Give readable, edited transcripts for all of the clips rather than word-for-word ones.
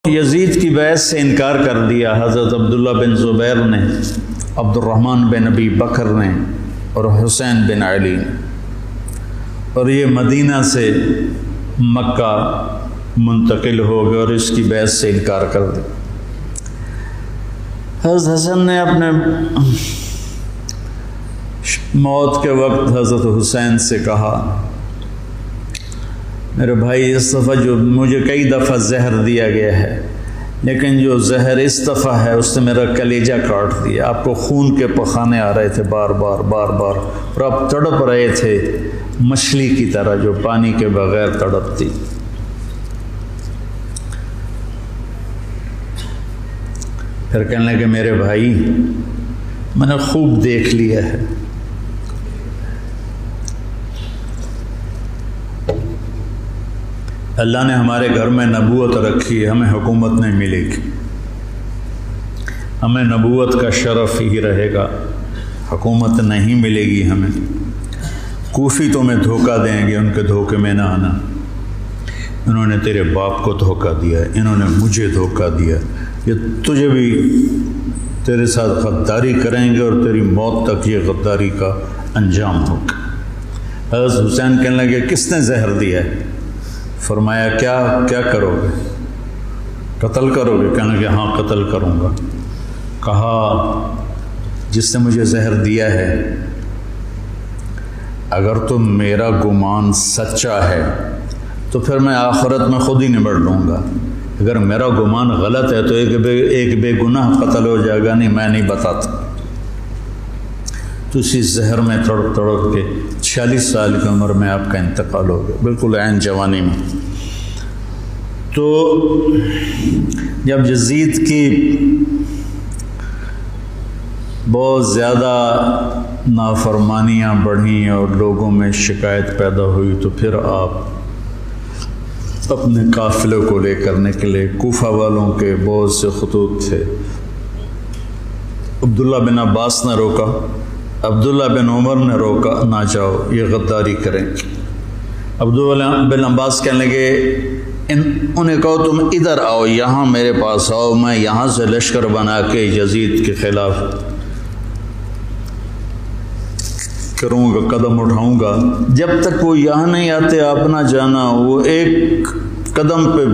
یزید کی بیعت سے انکار کر دیا حضرت عبداللہ بن زبیر نے، عبد الرحمن بن ابی بکر نے اور حسین بن علی نے، اور یہ مدینہ سے مکہ منتقل ہو گئے اور اس کی بیعت سے انکار کر دیا۔ حضرت حسن نے اپنے موت کے وقت حضرت حسین سے کہا، میرے بھائی اس دفعہ جو مجھے کئی دفعہ زہر دیا گیا ہے، لیکن جو زہر اس دفعہ ہے اس نے میرا کلیجہ کاٹ دیا۔ آپ کو خون کے پخانے آ رہے تھے بار بار اور آپ تڑپ رہے تھے مچھلی کی طرح جو پانی کے بغیر تڑپتی۔ پھر کہنے لگے میرے بھائی میں نے خوب دیکھ لیا ہے، اللہ نے ہمارے گھر میں نبوت رکھی ہے، ہمیں حکومت نہیں ملے گی، ہمیں نبوت کا شرف ہی رہے گا، حکومت نہیں ملے گی ہمیں۔ کوفی تمہیں دھوکہ دیں گے، ان کے دھوکے میں نہ آنا، انہوں نے تیرے باپ کو دھوکہ دیا ہے، انہوں نے مجھے دھوکہ دیا، یہ تجھے بھی تیرے ساتھ غداری کریں گے اور تیری موت تک یہ غداری کا انجام ہوگا۔ حضرت حسین کہنے لگے کس نے زہر دیا ہے؟ فرمایا کیا کرو گے؟ قتل کرو گے؟ کہنے لگے ہاں قتل کروں گا۔ کہا جس نے مجھے زہر دیا ہے اگر تو میرا گمان سچا ہے تو پھر میں آخرت میں خود ہی نبڑ لوں گا، اگر میرا گمان غلط ہے تو ایک بے گناہ قتل ہو جائے گا، نہیں میں نہیں بتاتا۔ تو اسی زہر میں تڑپ کے 46 سال کی عمر میں آپ کا انتقال ہو گیا، بالکل عین جوانی میں۔ تو جب یزید کی بہت زیادہ نافرمانیاں بڑھیں اور لوگوں میں شکایت پیدا ہوئی تو پھر آپ اپنے قافلے کو لے کر نکلے۔ کوفہ والوں کے بہت سے خطوط تھے، عبداللہ بن عباس نے روکا، عبداللہ بن عمر نے روکا، نہ جاؤ یہ غداری کریں گے۔ عبداللہ بن عباس کہنے لگے انہیں کہو تم ادھر آؤ، یہاں میرے پاس آؤ، میں یہاں سے لشکر بنا کے یزید کے خلاف کروں گا، قدم اٹھاؤں گا۔ جب تک وہ یہاں نہیں آتے آپ نہ جانا، وہ ایک قدم پہ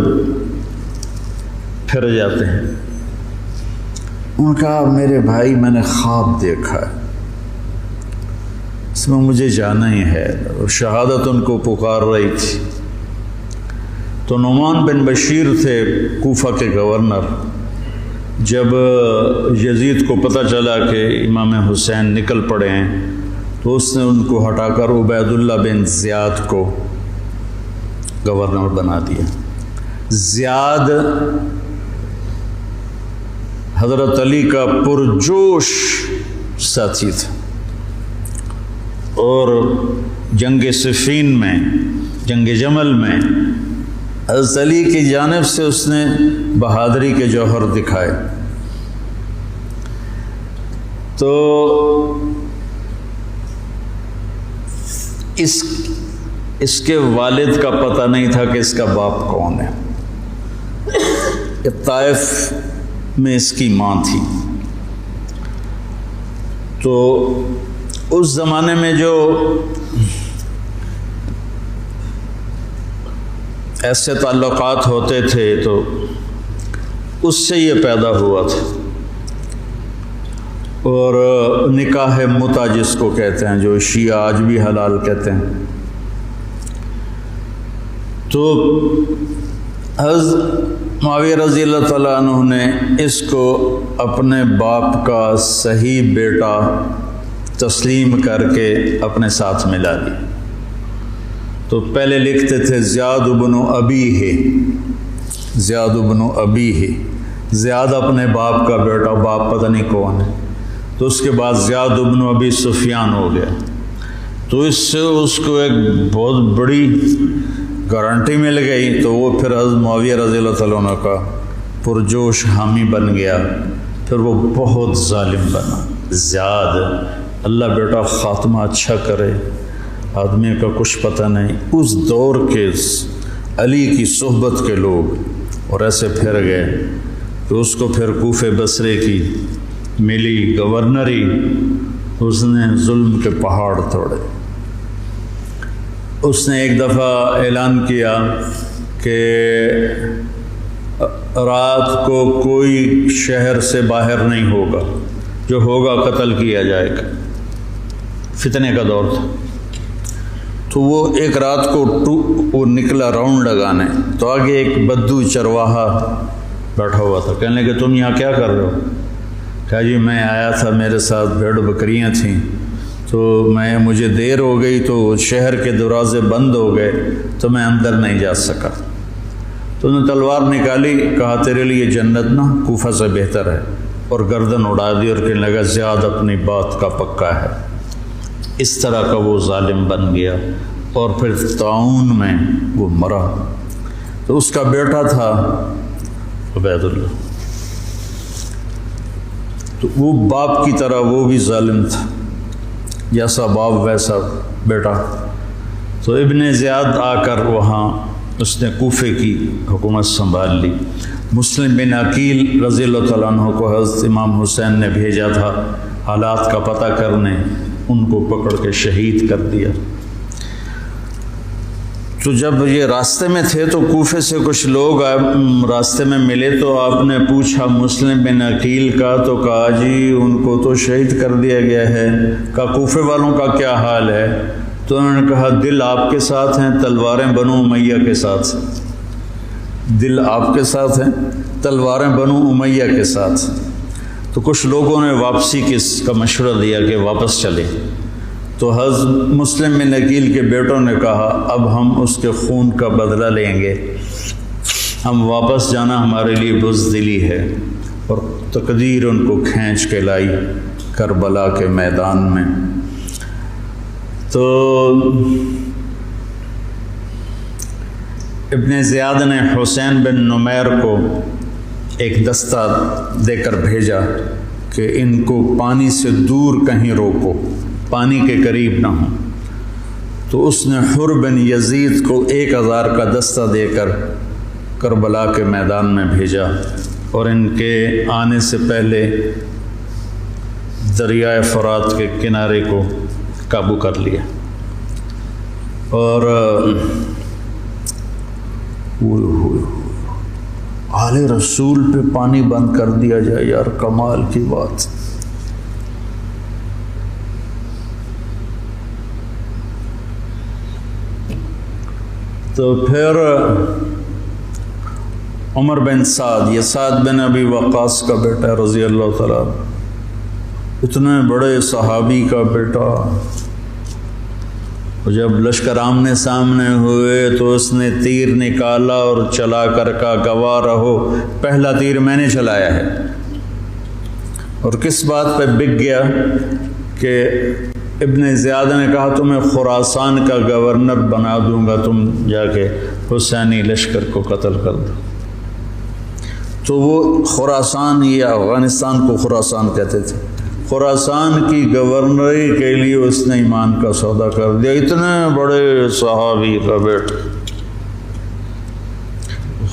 پھر جاتے ہیں۔ انہوں نے کہا میرے بھائی میں نے خواب دیکھا ہے، اس میں مجھے جانا ہی ہے، اور شہادت ان کو پکار رہی تھی۔ تو نعمان بن بشیر تھے کوفہ کے گورنر، جب یزید کو پتہ چلا کہ امام حسین نکل پڑے ہیں تو اس نے ان کو ہٹا کر عبید اللہ بن زیاد کو گورنر بنا دیا۔ زیاد حضرت علی کا پرجوش ساتھی تھا، اور جنگ صفین میں، جنگ جمل میں حضرت علی کی جانب سے اس نے بہادری کے جوہر دکھائے۔ تو اس کے والد کا پتہ نہیں تھا کہ اس کا باپ کون ہے، طائف میں اس کی ماں تھی۔ تو اس زمانے میں جو ایسے تعلقات ہوتے تھے تو اس سے یہ پیدا ہوا تھا، اور نکاح متع جس کو کہتے ہیں، جو شیعہ آج بھی حلال کہتے ہیں۔ تو حضرت معاویہ رضی اللہ تعالیٰ عنہ نے اس کو اپنے باپ کا صحیح بیٹا تسلیم کر کے اپنے ساتھ ملا لی۔ تو پہلے لکھتے تھے زیاد بن ابی ہے، زیاد بن ابی ہے، زیاد اپنے باپ کا بیٹا، باپ پتہ نہیں کون ہے۔ تو اس کے بعد زیاد بن ابی سفیان ہو گیا۔ تو اس سے اس کو ایک بہت بڑی گارنٹی مل گئی، تو وہ پھر حضرت معاویہ رضی اللہ تعالیٰ عنہ کا پرجوش حامی بن گیا۔ پھر وہ بہت ظالم بنا زیاد۔ اللہ بیٹا خاتمہ اچھا کرے، آدمی کا کچھ پتہ نہیں۔ اس دور کے علی کی صحبت کے لوگ اور ایسے پھر گئے کہ اس کو پھر کوفے بصرے کی ملی گورنری، اس نے ظلم کے پہاڑ توڑے۔ اس نے ایک دفعہ اعلان کیا کہ رات کو کوئی شہر سے باہر نہیں ہوگا، جو ہوگا قتل کیا جائے گا۔ فتنے کا دور تھا، تو وہ ایک رات کو وہ نکلا راؤنڈ لگانے، تو آگے ایک بدو چرواہا بیٹھا ہوا تھا۔ کہنے لگے تم یہاں کیا کر رہے ہو؟ کہا جی میں آیا تھا، میرے ساتھ بھیڑ بکریاں تھیں، تو مجھے دیر ہو گئی تو شہر کے دروازے بند ہو گئے تو میں اندر نہیں جا سکا۔ تو انہوں نے تلوار نکالی، کہا تیرے لیے جنت نا کوفہ سے بہتر ہے، اور گردن اڑا دی اور کہنے لگا زیاد اپنی بات کا پکا ہے۔ اس طرح کا وہ ظالم بن گیا، اور پھر طاعون میں وہ مرا۔ تو اس کا بیٹا تھا عبید اللہ، تو وہ باپ کی طرح وہ بھی ظالم تھا، جیسا باپ ویسا بیٹا۔ تو ابن زیاد آ کر وہاں اس نے کوفے کی حکومت سنبھال لی۔ مسلم بن عقیل رضی اللہ تعالیٰ عنہ کو حضرت امام حسین نے بھیجا تھا حالات کا پتہ کرنے، ان کو پکڑ کے شہید کر دیا۔ تو جب یہ راستے میں تھے تو کوفے سے کچھ لوگ راستے میں ملے، تو آپ نے پوچھا مسلم بن عقیل کا، تو کہا جی ان کو تو شہید کر دیا گیا ہے۔ کہا کوفے والوں کا کیا حال ہے؟ تو انہوں نے کہا دل آپ کے ساتھ ہیں، تلواریں بنو امیہ کے ساتھ۔ دل آپ کے ساتھ ہیں، تلواریں بنو امیہ کے ساتھ۔ تو کچھ لوگوں نے واپسی کا مشورہ دیا کہ واپس چلے، تو حضرت مسلم بن عقیل کے بیٹوں نے کہا اب ہم اس کے خون کا بدلہ لیں گے، ہم واپس جانا ہمارے لیے بزدلی ہے، اور تقدیر ان کو کھینچ کے لائی کربلا کے میدان میں۔ تو ابن زیاد نے حسین بن نمیر کو ایک دستہ دے کر بھیجا کہ ان کو پانی سے دور کہیں روکو، پانی کے قریب نہ ہوں۔ تو اس نے حر بن یزید کو 1000 کا دستہ دے کر کربلا کے میدان میں بھیجا، اور ان کے آنے سے پہلے دریائے فرات کے کنارے کو قابو کر لیا۔ اور آل رسول پہ پانی بند کر دیا جائے، یار کمال کی بات۔ تو پھر عمر بن سعد، یہ سعد بن ابی وقاص کا بیٹا رضی اللہ تعالیٰ، اتنے بڑے صحابی کا بیٹا، جب لشکر آمنے سامنے ہوئے تو اس نے تیر نکالا اور چلا کر کا گواہ رہو پہلا تیر میں نے چلایا ہے، اور کس بات پہ بک گیا کہ ابن زیاد نے کہا تمہیں خراسان کا گورنر بنا دوں گا، تم جا کے حسینی لشکر کو قتل کر دو۔ تو وہ خراسان یا افغانستان کو خراسان کہتے تھے، خراسان کی گورنری کے لیے اس نے ایمان کا سودا کر دیا، اتنے بڑے صحابی کا بیٹا۔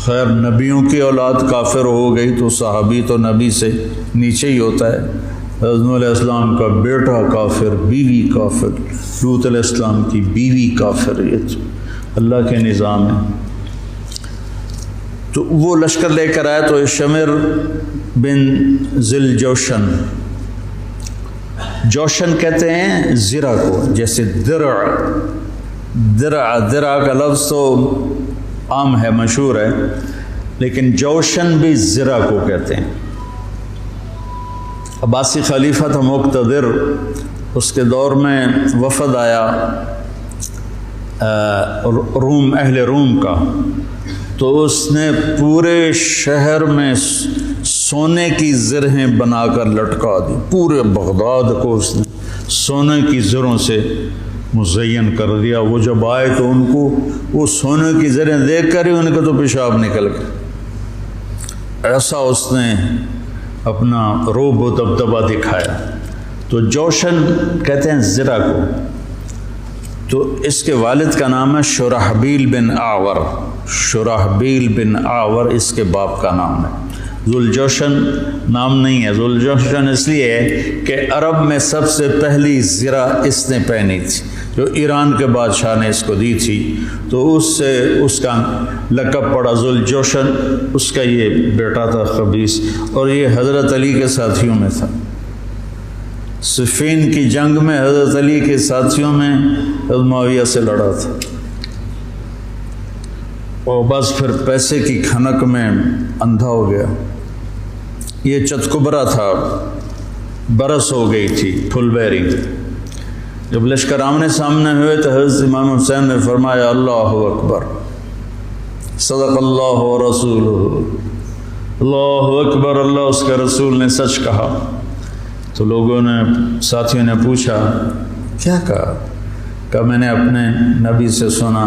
خیر نبیوں کی اولاد کافر ہو گئی تو صحابی تو نبی سے نیچے ہی ہوتا ہے۔ حضرت نوح علیہ السلام کا بیٹا کافر، بیوی کافر، لوط علیہ السلام کی بیوی کافر، یہ تو اللہ کے نظام ہے۔ تو وہ لشکر لے کر آیا تو شمر بن ذل جوشن، جوشن کہتے ہیں زرہ کو، جیسے درع کا لفظ تو عام ہے، مشہور ہے، لیکن جوشن بھی زرہ کو کہتے ہیں۔ عباسی خلیفہ تھا مقتدر، اس کے دور میں وفد آیا روم، اہل روم کا، تو اس نے پورے شہر میں سونے کی زرہیں بنا کر لٹکا دی، پورے بغداد کو اس نے سونے کی زروں سے مزین کر دیا۔ وہ جب آئے تو ان کو وہ سونے کی زریں دیکھ کر ہی ان کا تو پیشاب نکل گیا، ایسا اس نے اپنا روب و دبدبہ دکھایا۔ تو جوشن کہتے ہیں زرہ کو۔ تو اس کے والد کا نام ہے شرحبیل بن اعور، شرحبیل بن اعور اس کے باپ کا نام ہے۔ ذوالجوشن نام نہیں ہے، ذوالجوشن اس لیے ہے کہ عرب میں سب سے پہلی زرہ اس نے پہنی تھی، جو ایران کے بادشاہ نے اس کو دی تھی، تو اس سے اس کا لقب پڑا ذوالجوشن۔ اس کا یہ بیٹا تھا خبیث، اور یہ حضرت علی کے ساتھیوں میں تھا۔ صفین کی جنگ میں حضرت علی کے ساتھیوں میں حضرت معاویہ سے لڑا تھا، اور بس پھر پیسے کی کھنک میں اندھا ہو گیا۔ یہ چتکبرا تھا، برس ہو گئی تھی، پھل بیری۔ جب لشکر آمنے سامنے ہوئے تو حضرت امام حسین نے فرمایا اللہ اکبر، صدق اللہ و رسولہ، اللہ اکبر، اللہ اس کے رسول نے سچ کہا۔ تو لوگوں نے، ساتھیوں نے پوچھا کیا کہا؟ کہ میں نے اپنے نبی سے سنا،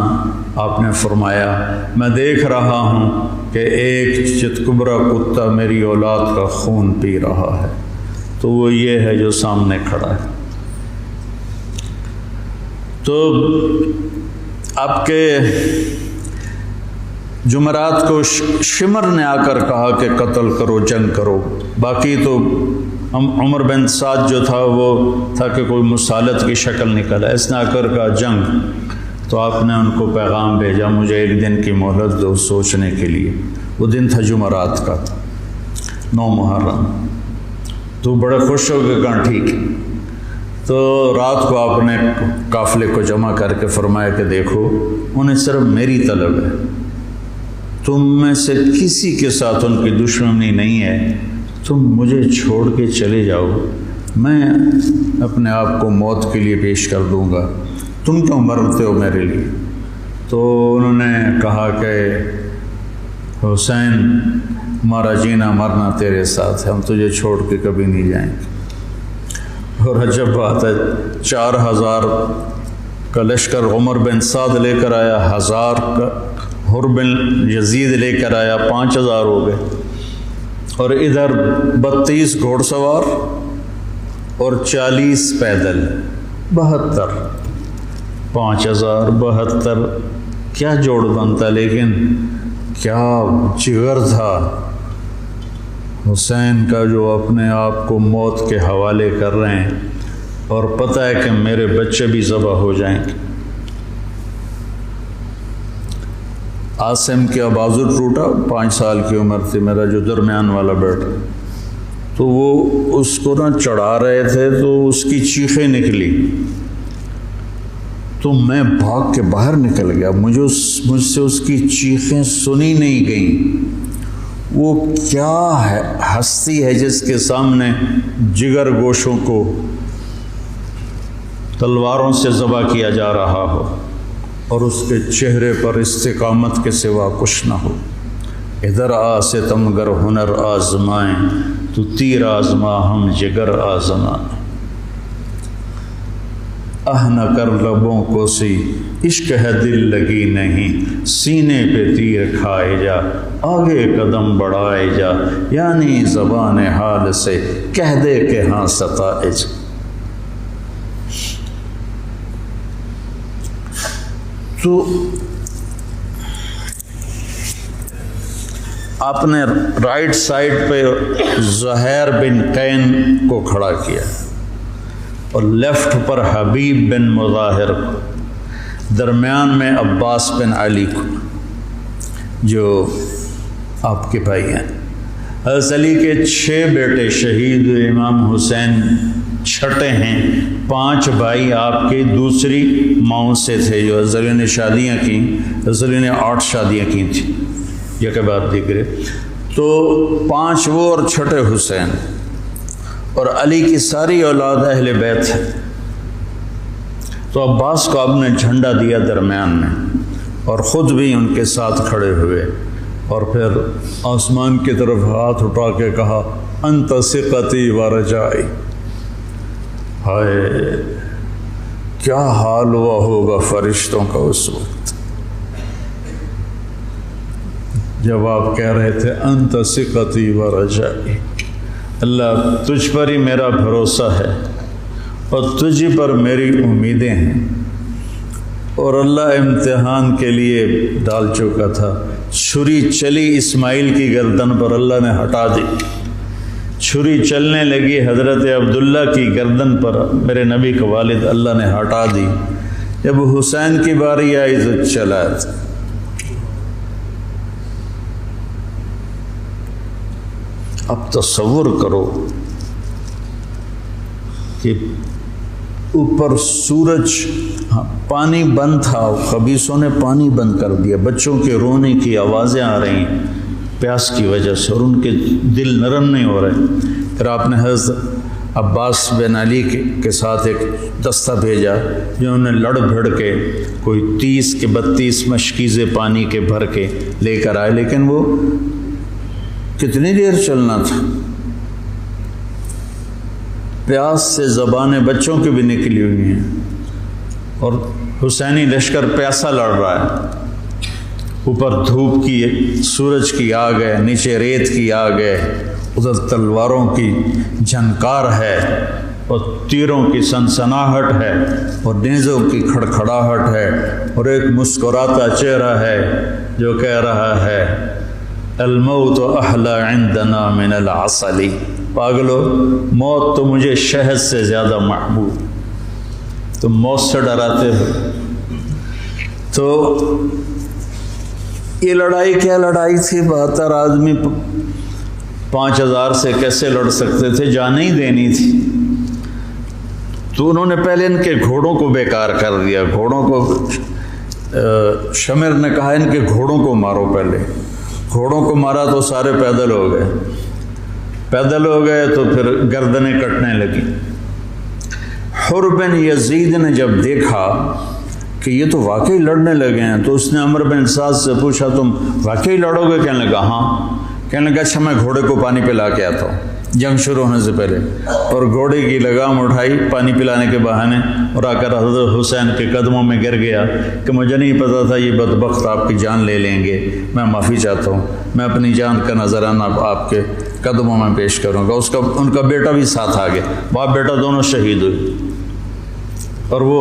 آپ نے فرمایا میں دیکھ رہا ہوں کہ ایک چتکبرا کتا میری اولاد کا خون پی رہا ہے، تو وہ یہ ہے جو سامنے کھڑا ہے۔ تو آپ کے جمعرات کو شمر نے آ کر کہا کہ قتل کرو، جنگ کرو۔ باقی تو عمر بن سعد جو تھا وہ تھا کہ کوئی مسالت کی شکل نکلا، اس نے آ کر کہا جنگ۔ تو آپ نے ان کو پیغام بھیجا مجھے ایک دن کی مہلت دو سوچنے کے لیے۔ وہ دن تھا جمعرات کا، 9 محرم۔ تو بڑے خوش ہو کے کہا ٹھیک ہے۔ تو رات کو آپ نے قافلے کو جمع کر کے فرمایا کہ دیکھو انہیں صرف میری طلب ہے، تم میں سے کسی کے ساتھ ان کی دشمنی نہیں ہے، تم مجھے چھوڑ کے چلے جاؤ، میں اپنے آپ کو موت کے لیے پیش کر دوں گا، تم کیوں مرتے ہو میرے لیے؟ تو انہوں نے کہا کہ حسین ہمارا جینا مرنا تیرے ساتھ ہے، ہم تجھے چھوڑ کے کبھی نہیں جائیں گے۔ اور عجب بات ہے، 4000 کا لشکر عمر بن سعد لے کر آیا، 1000 کا حر بن یزید لے کر آیا، 5000 ہو گئے، اور ادھر 32 گھوڑ سوار اور 40 پیدل، 72، 5000 72، کیا جوڑ بنتا، لیکن کیا جگر تھا حسین کا جو اپنے آپ کو موت کے حوالے کر رہے ہیں، اور پتہ ہے کہ میرے بچے بھی ذبح ہو جائیں گے۔ عاصم کا بازو ٹوٹا، 5 سال کی عمر تھی، میرا جو درمیان والا بیٹا، تو وہ اس کو نہ چڑھا رہے تھے تو اس کی چیخیں نکلی، تو میں بھاگ کے باہر نکل گیا، مجھ سے اس کی چیخیں سنی نہیں گئیں۔ وہ کیا ہے ہستی ہے جس کے سامنے جگر گوشوں کو تلواروں سے ذبح کیا جا رہا ہو، اور اس کے چہرے پر استقامت کے سوا کچھ نہ ہو۔ ادھر آ ستمگر ہنر آزمائیں، تو تیر آزما ہم جگر آزمائیں۔ نہ کر لبوں کو سی عشق ہے دل لگی نہیں، سینے پہ تیر کھائے جا آگے قدم بڑھائے جا، یعنی زبان حال سے کہہ دے کہ ہاں ستائج۔ تو آپ نے رائٹ سائڈ پہ زہیر بن قین کو کھڑا کیا، اور لیفٹ پر حبیب بن مظاہر کو، درمیان میں عباس بن علی کو، جو آپ کے بھائی ہیں۔ حضرت علی کے 6 بیٹے شہید ہوئے، امام حسین چھٹے ہیں، 5 بھائی آپ کے دوسری ماؤں سے تھے، جو حضرت علی نے شادیاں کی، حضرت علی نے 8 شادیاں کی تھیں، یہ کے بعد دیکھ تو 5 وہ اور چھٹے حسین، اور علی کی ساری اولاد اہل بیت ہے۔ تو عباس کو آپ نے جھنڈا دیا درمیان میں، اور خود بھی ان کے ساتھ کھڑے ہوئے، اور پھر آسمان کی طرف ہاتھ اٹھا کے کہا انت ثقتی و رجائی۔ ہائے کیا حال ہوا ہوگا فرشتوں کا اس وقت جب آپ کہہ رہے تھے انت ثقتی و رجائی، اللہ تجھ پر ہی میرا بھروسہ ہے اور تجھ پر میری امیدیں ہیں، اور اللہ امتحان کے لیے ڈال چکا تھا۔ چھری چلی اسماعیل کی گردن پر، اللہ نے ہٹا دی۔ چھری چلنے لگی حضرت عبداللہ کی گردن پر، میرے نبی کا والد، اللہ نے ہٹا دی۔ جب حسین کی باری آئی تو چلا تھا۔ اب تصور کرو کہ اوپر سورج، پانی بند تھا، خبیثوں نے پانی بند کر دیا، بچوں کے رونے کی آوازیں آ رہی ہیں پیاس کی وجہ سے، اور ان کے دل نرم نہیں ہو رہے۔ پھر آپ نے حضرت عباس بن علی کے ساتھ ایک دستہ بھیجا، جنہوں نے لڑ بھڑ کے کوئی 30 کے 32 مشکیزیں پانی کے بھر کے لے کر آئے، لیکن وہ کتنی دیر چلنا تھا؟ پیاس سے زبانیں بچوں کی بھی نکلی ہوئی ہیں، اور حسینی لشکر پیاسا لڑ رہا ہے۔ اوپر دھوپ کی، سورج کی آگ ہے، نیچے ریت کی آگ ہے، ادھر تلواروں کی جھنکار ہے، اور تیروں کی سنسناہٹ ہے، اور نیزوں کی کھڑکھڑاہٹ ہے، اور ایک مسکراتا چہرہ ہے جو کہہ رہا ہے الموت احلی عندنا من العسل، پاگلو موت تو مجھے شہد سے زیادہ محبوب، تم موت سے ڈراتے ہو۔ تو یہ لڑائی کیا لڑائی تھی؟ 72 آدمی 5000 سے کیسے لڑ سکتے تھے؟ جان ہی دینی تھی۔ تو انہوں نے پہلے ان کے گھوڑوں کو بیکار کر دیا، گھوڑوں کو، شمر نے کہا ان کے گھوڑوں کو مارو۔ پہلے گھوڑوں کو مارا تو سارے پیدل ہو گئے، پیدل ہو گئے تو پھر گردنیں کٹنے لگی۔ حر بن یزید نے جب دیکھا کہ یہ تو واقعی لڑنے لگے ہیں، تو اس نے عمرو بن سعد سے پوچھا تم واقعی لڑو گے؟ کہنے لگا ہاں۔ کہنے لگا اچھا میں گھوڑے کو پانی پلا کے آتا ہوں جنگ شروع ہونے سے پہلے، اور گھوڑے کی لگام اٹھائی پانی پلانے کے بہانے، اور آ کر حضرت حسین کے قدموں میں گر گیا کہ مجھے نہیں پتا تھا یہ بدبخت آپ کی جان لے لیں گے، میں معافی چاہتا ہوں، میں اپنی جان کا نذرانہ آپ کے قدموں میں پیش کروں گا۔ ان کا بیٹا بھی ساتھ آ گیا، باپ بیٹا دونوں شہید ہوئے، اور وہ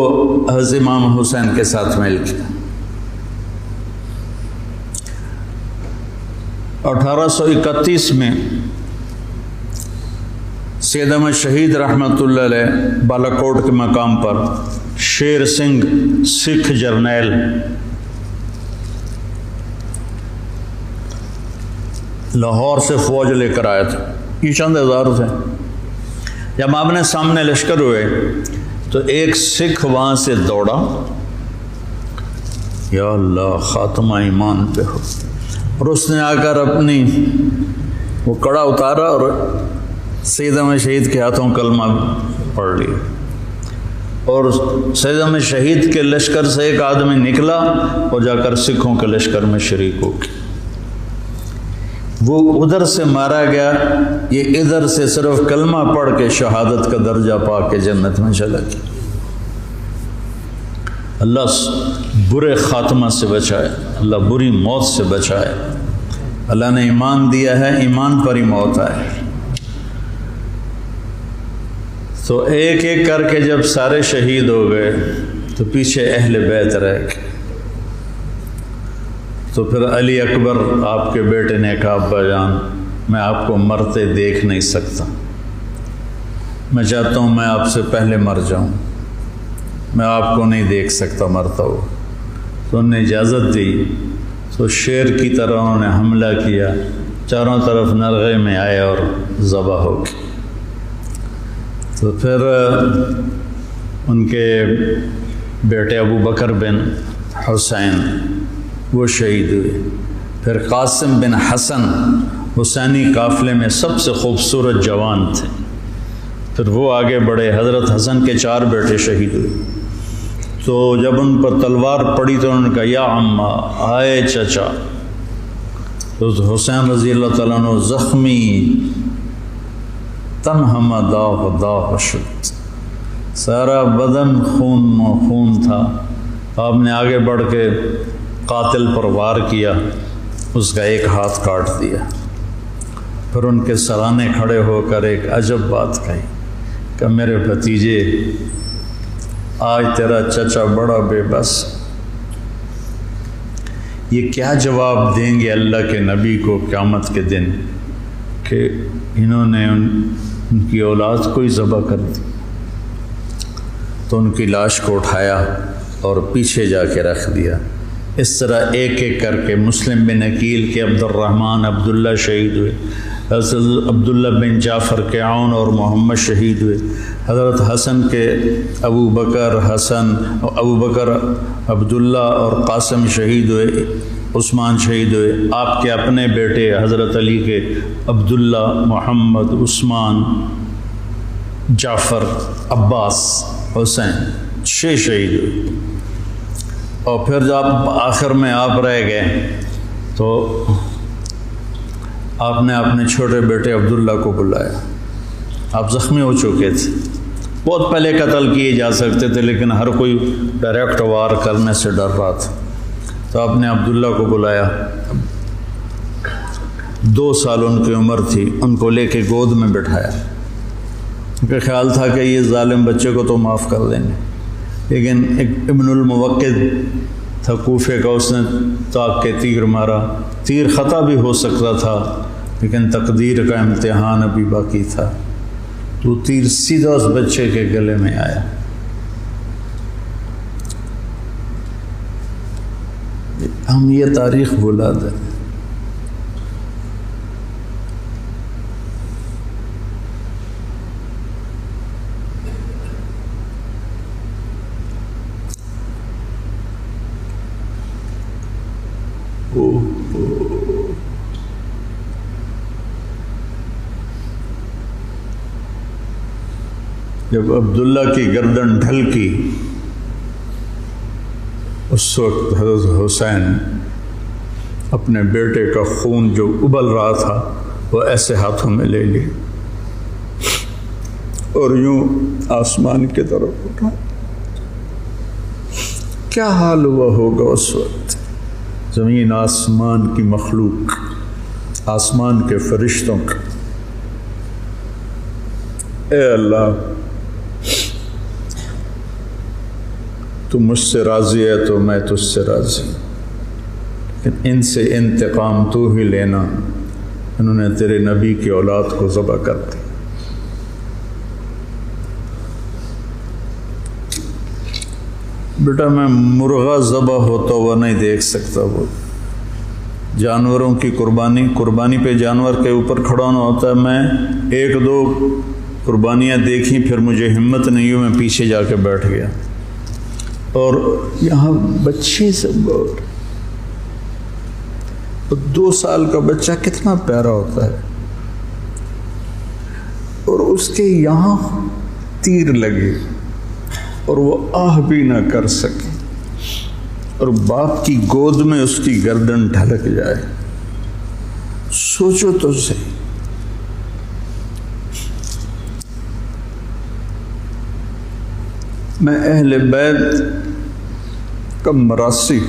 حضرت امام حسین کے ساتھ مل گیا۔ 1831 میں سید احمد شہید رحمۃ اللہ علیہ بالا کوٹ کے مقام پر شیر سنگھ سکھ جرنیل لاہور سے فوج لے کر آئے تھے، یہ چند ہزار تھے۔ جب آمنے سامنے لشکر ہوئے تو ایک سکھ وہاں سے دوڑا، یا اللہ خاتمہ ایمان پہ ہو، اور اس نے آ کر اپنی وہ کڑا اتارا اور سید احمد شہید کے ہاتھوں کلمہ پڑھ لیا، اور سید احمد شہید کے لشکر سے ایک آدمی نکلا اور جا کر سکھوں کے لشکر میں شریک ہو گیا۔ وہ ادھر سے مارا گیا، یہ ادھر سے صرف کلمہ پڑھ کے شہادت کا درجہ پا کے جنت میں چلا گیا۔ اللہ برے خاتمہ سے بچائے، اللہ بری موت سے بچائے۔ اللہ نے ایمان دیا ہے، ایمان پر ہی موت آئے۔ تو ایک ایک کر کے جب سارے شہید ہو گئے تو پیچھے اہل بیت رہ گئے۔ تو پھر علی اکبر آپ کے بیٹے نے کہا ابا جان میں آپ کو مرتے دیکھ نہیں سکتا، میں چاہتا ہوں میں آپ سے پہلے مر جاؤں، میں آپ کو نہیں دیکھ سکتا مرتا ہوا۔ تو انہوں نے اجازت دی، تو شیر کی طرح انہوں نے حملہ کیا، چاروں طرف نرغے میں آئے اور ذبح ہو گئے۔ تو پھر ان کے بیٹے ابو بکر بن حسین وہ شہید ہوئے۔ پھر قاسم بن حسن حسینی قافلے میں سب سے خوبصورت جوان تھے، پھر وہ آگے بڑھے، حضرت حسن کے 4 بیٹے شہید ہوئے۔ تو جب ان پر تلوار پڑی تو انہوں نے کہا یا عمّا، آئے چچا۔ تو حسین رضی اللہ تعالیٰ عنہ زخمی تنہم داغ داغ شد، سارا بدن خون تھا۔ آپ نے آگے بڑھ کے قاتل پر وار کیا، اس کا ایک ہاتھ کاٹ دیا۔ پھر ان کے سرانے کھڑے ہو کر ایک عجب بات کہی کہ میرے بھتیجے آج تیرا چچا بڑا بے بس یہ کیا جواب دیں گے اللہ کے نبی کو قیامت کے دن کہ انہوں نے ان کی اولاد کو ہی ذبح کر دی؟ تو ان کی لاش کو اٹھایا اور پیچھے جا کے رکھ دیا۔ اس طرح ایک ایک کر کے مسلم بن عقیل کے عبد الرحمن عبداللہ شہید ہوئے، حضرت عبداللہ بن جعفر کے عون اور محمد شہید ہوئے، حضرت حسن کے ابو بکر عبداللہ اور قاسم شہید ہوئے، عثمان شہید ہوئے، آپ کے اپنے بیٹے حضرت علی کے عبداللہ، محمد، عثمان، جعفر، عباس، حسین 6 شہید ہوئے۔ اور پھر جب آخر میں آپ رہ گئے تو آپ نے اپنے چھوٹے بیٹے عبداللہ کو بلایا۔ آپ زخمی ہو چکے تھے، بہت پہلے قتل کیے جا سکتے تھے لیکن ہر کوئی ڈائریکٹ وار کرنے سے ڈر رہا تھا، تو آپ نے عبداللہ کو بلایا۔ 2 سال ان کی عمر تھی، ان کو لے کے گود میں بٹھایا۔ ان کا خیال تھا کہ یہ ظالم بچے کو تو معاف کر دیں گے، لیکن ایک ابن الموقد تھا کوفے کا، اس نے طاق کے تیر مارا۔ تیر خطا بھی ہو سکتا تھا لیکن تقدیر کا امتحان ابھی باقی تھا، تو تیر سیدھا اس بچے کے گلے میں آیا۔ ہم یہ تاریخ بھلا دیں۔ جب عبداللہ کی گردن ڈھلکی، اس وقت حضرت حسین اپنے بیٹے کا خون جو ابل رہا تھا وہ ایسے ہاتھوں میں لے لی اور یوں آسمان کی طرف اٹھا۔ کیا حال ہوا ہوگا اس وقت زمین آسمان کی مخلوق، آسمان کے فرشتوں کا۔ اے اللہ، تو مجھ سے راضی ہے تو میں تجھ سے راضی، لیکن ان سے انتقام تو ہی لینا، انہوں نے تیرے نبی کی اولاد کو ذبح کر دی۔ بیٹا میں مرغا ذبح ہوتا ہوا نہیں دیکھ سکتا، وہ جانوروں کی قربانی پہ جانور کے اوپر کھڑا ہونا ہوتا ہے۔ میں 1-2 قربانیاں دیکھیں، پھر مجھے ہمت نہیں ہوئی، میں پیچھے جا کے بیٹھ گیا۔ اور یہاں بچے سے 2 سال کا بچہ کتنا پیارا ہوتا ہے، اور اس کے یہاں تیر لگے اور وہ آہ بھی نہ کر سکے، اور باپ کی گود میں اس کی گردن ڈھلک جائے۔ سوچو تو صحیح۔ میں اہل بیت کا مراسی،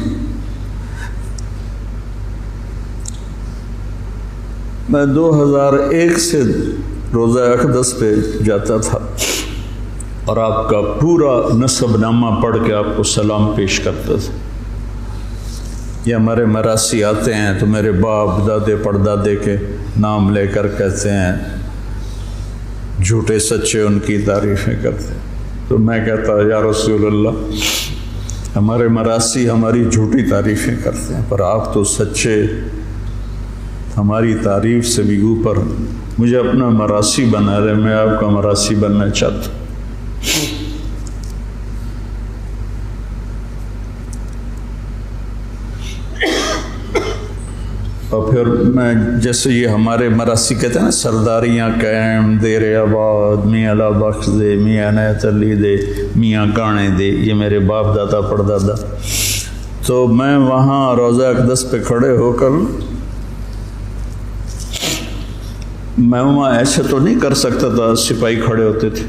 میں 2001 سے روزہ اقدس پہ جاتا تھا اور آپ کا پورا نسب نامہ پڑھ کے آپ کو سلام پیش کرتا تھا۔ یہ ہمارے مراسی آتے ہیں تو میرے باپ دادے پردادے کے نام لے کر کہتے ہیں، جھوٹے سچے ان کی تعریفیں کرتے ہیں۔ تو میں کہتا یا رسول اللہ، ہمارے مراسی ہماری جھوٹی تعریفیں کرتے ہیں، پر آپ تو سچے، ہماری تعریف سے بھی اوپر۔ مجھے اپنا مراسی بنا رہے، میں آپ کا مراسی بننا چاہتا ہوں۔ اور پھر میں جیسے یہ ہمارے مراسی کہتے ہیں نا، سرداریاں قائم، دیر آباد، میاں اللہ بخش دے، میاں عنایت علی دے، میاں گانے دے، یہ میرے باپ دادا پردادا۔ تو میں وہاں روزہ اقدس پہ کھڑے ہو کر میں وہاں ایسے تو نہیں کر سکتا تھا، سپاہی کھڑے ہوتے تھے،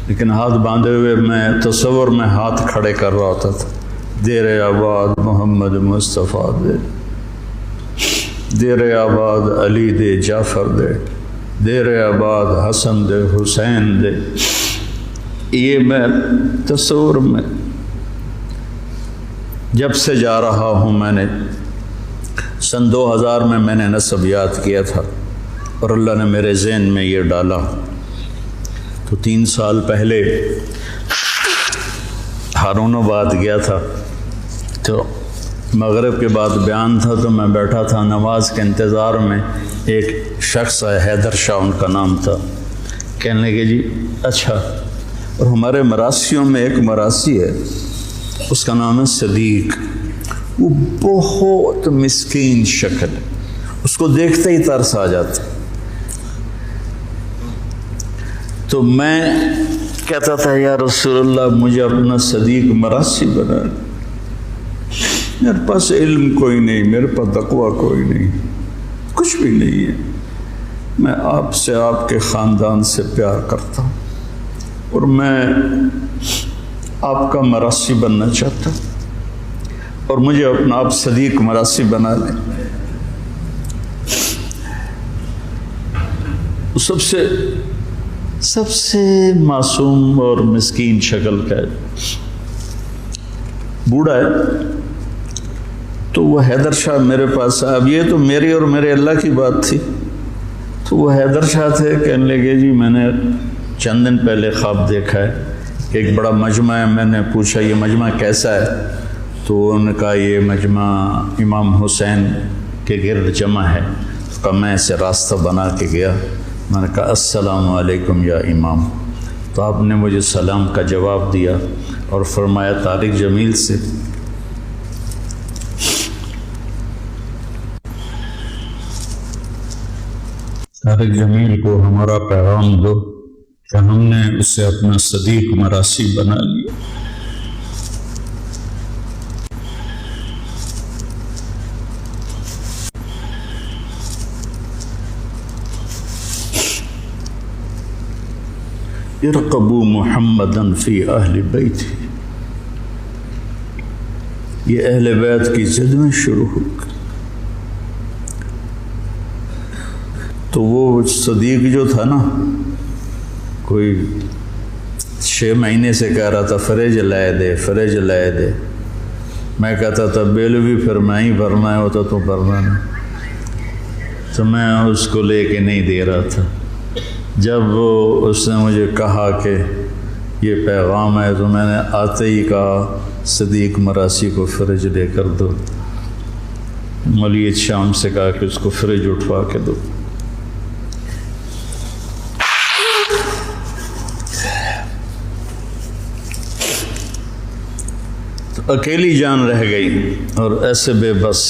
لیکن ہاتھ باندھے ہوئے میں تصور میں ہاتھ کھڑے کر رہا ہوتا تھا۔ دیر آباد محمد مصطفیٰ دے، دیر آباد علی دے جعفر دے، دیر آباد حسن دے حسین دے۔ یہ میں تصور میں جب سے جا رہا ہوں، میں نے سن 2000 میں نے نسب یاد کیا تھا اور اللہ نے میرے ذہن میں یہ ڈالا، تو 3 سال پہلے ہارون آباد گیا تھا، تو مغرب کے بعد بیان تھا، تو میں بیٹھا تھا نماز کے انتظار میں، ایک شخص ہے حیدر شاہ ان کا نام تھا، کہنے لگے جی اچھا، اور ہمارے مراسیوں میں ایک مراسی ہے اس کا نام ہے صدیق، وہ بہت مسکین شکل ہے، اس کو دیکھتے ہی ترس آ جاتا، تو میں کہتا تھا یا رسول اللہ مجھے اپنا صدیق مراسی بنا، میرے پاس علم کوئی نہیں، میرے پاس تقویٰ کوئی نہیں، کچھ بھی نہیں ہے، میں آپ سے آپ کے خاندان سے پیار کرتا ہوں اور میں آپ کا مراسی بننا چاہتا ہوں اور مجھے اپنا آپ صدیق مراسی بنا لیں۔ سب سے معصوم اور مسکین شکل کا ہے، بوڑھا ہے، تو وہ حیدر شاہ میرے پاس، اب یہ تو میری اور میرے اللہ کی بات تھی، تو وہ حیدر شاہ تھے، کہنے لگے جی میں نے چند دن پہلے خواب دیکھا ہے کہ ایک بڑا مجمع ہے، میں نے پوچھا یہ مجمع کیسا ہے، تو انہوں نے کہا یہ مجمع امام حسین کے گرد جمع ہے، تو کہا میں اسے راستہ بنا کے گیا، میں نے کہا السلام علیکم یا امام، تو آپ نے مجھے سلام کا جواب دیا اور فرمایا طارق جمیل سے طارق جمیل کو ہمارا پیغام دو کہ ہم نے اسے اپنا صدیق مراسی بنا لیا۔ ارقبوا محمدا فی اہل بیت، یہ اہل بیت کی زد میں شروع ہو گئی، تو وہ صدیق جو تھا نا، کوئی 6 مہینے سے کہہ رہا تھا فریج لائے دے، فریج لائے دے، میں کہتا تھا بیل بھی پھر میں ہی بھرنا ہے، ہوتا تو بھرنا نہیں، تو میں اس کو لے کے نہیں دے رہا تھا۔ جب اس نے مجھے کہا کہ یہ پیغام ہے، تو میں نے آتے ہی کہا صدیق مراسی کو فریج لے کر دو، مولوی شام سے کہا کہ اس کو فریج اٹھوا کے دو، تو اکیلی جان رہ گئی اور ایسے بے بس،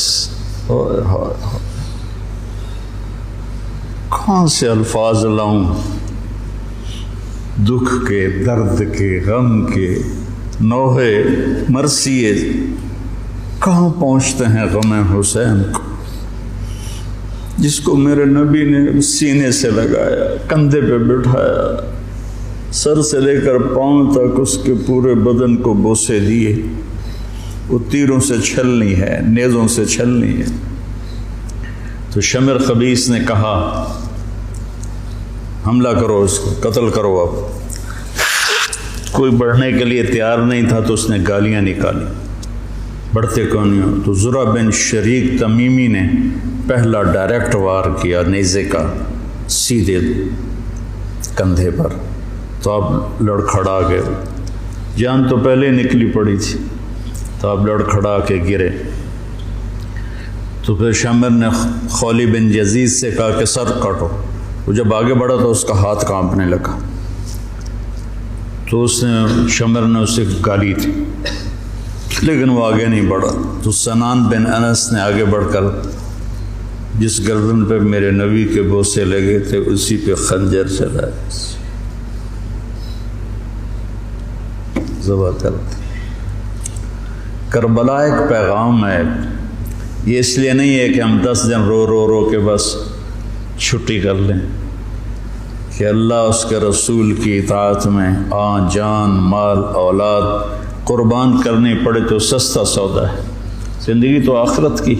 کہاں سے الفاظ لاؤں، دکھ کے، درد کے، غم کے، نوحے مرثیے کہاں پہنچتے ہیں غم حسین کو، جس کو میرے نبی نے سینے سے لگایا، کندھے پہ بٹھایا، سر سے لے کر پاؤں تک اس کے پورے بدن کو بوسے دیے، وہ تیروں سے چھلنی ہے، نیزوں سے چھلنی ہے۔ تو شمر خبیث نے کہا حملہ کرو، اس کو قتل کرو، اب کوئی بڑھنے کے لیے تیار نہیں تھا، تو اس نے گالیاں نکالی، بڑھتے کون نہیں ہو، تو زرع بن شریک تمیمی نے پہلا ڈائریکٹ وار کیا نیزے کا سیدھے کندھے پر، تو اب لڑکھڑا گئے، جان تو پہلے نکلی پڑی تھی، تو اب لڑکھڑا کے گرے، تو پھر شمر نے خولی بن یزید سے کہا کہ سر کاٹو، وہ جب آگے بڑھا تو اس کا ہاتھ کانپنے لگا، تو اس نے شمر نے اسے گالی تھی، لیکن وہ آگے نہیں بڑھا، تو سنان بن انس نے آگے بڑھ کر جس گردن پہ میرے نبی کے بوسے لگے تھے اسی پہ خنجر چلایا، ذبح کر دی۔ کربلا ایک پیغام ہے، یہ اس لیے نہیں ہے کہ ہم 10 دن رو رو رو کے بس چھٹی کر لیں، کہ اللہ اس کے رسول کی اطاعت میں جان، مال، اولاد قربان کرنی پڑے تو سستا سودا ہے، زندگی تو آخرت کی۔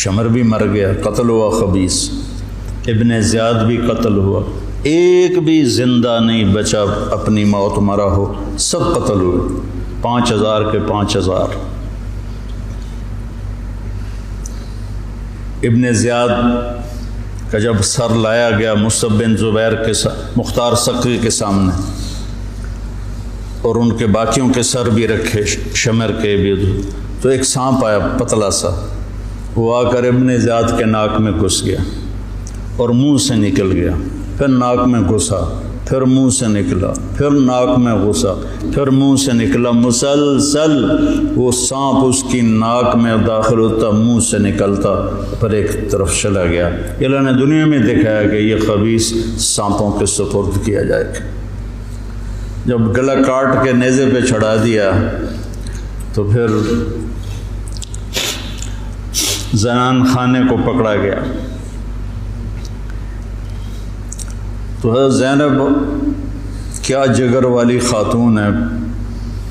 شمر بھی مر گیا، قتل ہوا خبیث، ابن زیاد بھی قتل ہوا، ایک بھی زندہ نہیں بچا اپنی موت مرا ہو، سب قتل ہوئے، 5000 کے 5000۔ ابن زیاد کا جب سر لایا گیا مصعب بن زبیر کے مختار ثقفی کے سامنے، اور ان کے باقیوں کے سر بھی رکھے شمر کے بھی، تو ایک سانپ آیا پتلا سا، وہ آ کر ابن زیاد کے ناک میں گھس گیا اور منہ سے نکل گیا، پھر ناک میں گھسا، پھر منہ سے نکلا، پھر ناک میں گھسا، پھر منہ سے نکلا، مسلسل وہ سانپ اس کی ناک میں داخل ہوتا، منہ سے نکلتا، پھر ایک طرف چلا گیا۔ اللہ نے دنیا میں دکھایا کہ یہ خبیث سانپوں کے سپرد کیا جائے گا۔ جب گلا کاٹ کے نیزے پہ چڑھا دیا تو پھر زنان خانے کو پکڑا گیا۔ تو حضرت زینب کیا جگر والی خاتون ہے،